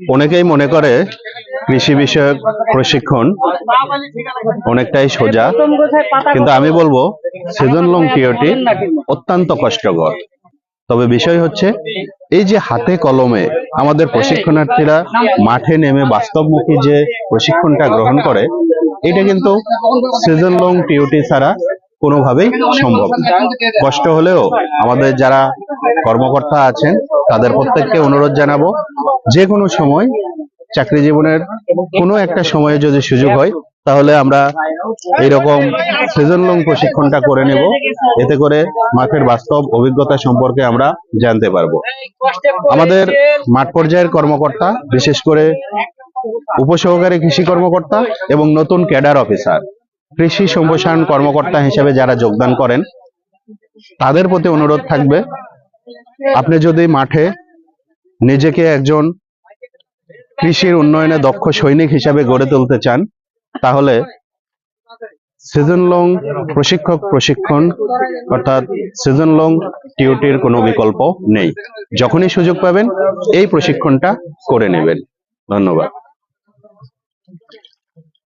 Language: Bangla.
অনেকেই মনে করে কৃষি বিষয়ক প্রশিক্ষণ অনেকটাই সোজা, কিন্তু আমি বলবো সিজন লং টিওটি অত্যন্ত কষ্টকর। তবে বিষয় হচ্ছে এই যে হাতে কলমে আমাদের প্রশিক্ষণার্থীরা মাঠে নেমে বাস্তবমুখী যে প্রশিক্ষণটা গ্রহণ করে, এটা কিন্তু সিজন লং টিওটি ছাড়া কোনোভাবেই সম্ভব না। কষ্ট হলেও আমাদের যারা কর্মকর্তা আছেন তাদের প্রত্যেককে অনুরোধ জানাবো, যে কোনো সময় চাকরি জীবনের কোনো একটা সময়ে যদি সুযোগ হয় তাহলে আমরা এইরকম সিজন লং প্রশিক্ষণটা করে নেব। এতে করে মাঠের বাস্তব অভিজ্ঞতা সম্পর্কে আমরা জানতে পারবো। আমাদের মাঠ পর্যায়ের কর্মকর্তা, বিশেষ করে উপসহকারী কৃষি কর্মকর্তা এবং নতুন ক্যাডার অফিসার, কৃষি সম্প্রসারণ কর্মকর্তা হিসেবে যারা যোগদান করেন, তাদের প্রতি অনুরোধ থাকবে, আপনি যদি মাঠে নিজেকে একজন কৃষির উন্নয়নে দক্ষ সৈনিক হিসাবে গড়ে তুলতে চান, তাহলে সিজন লং প্রশিক্ষণ অর্থাৎ সিজন লং টিওটির কোনো বিকল্প নেই। যখনই সুযোগ পাবেন এই প্রশিক্ষণটা করে নেবেন। ধন্যবাদ।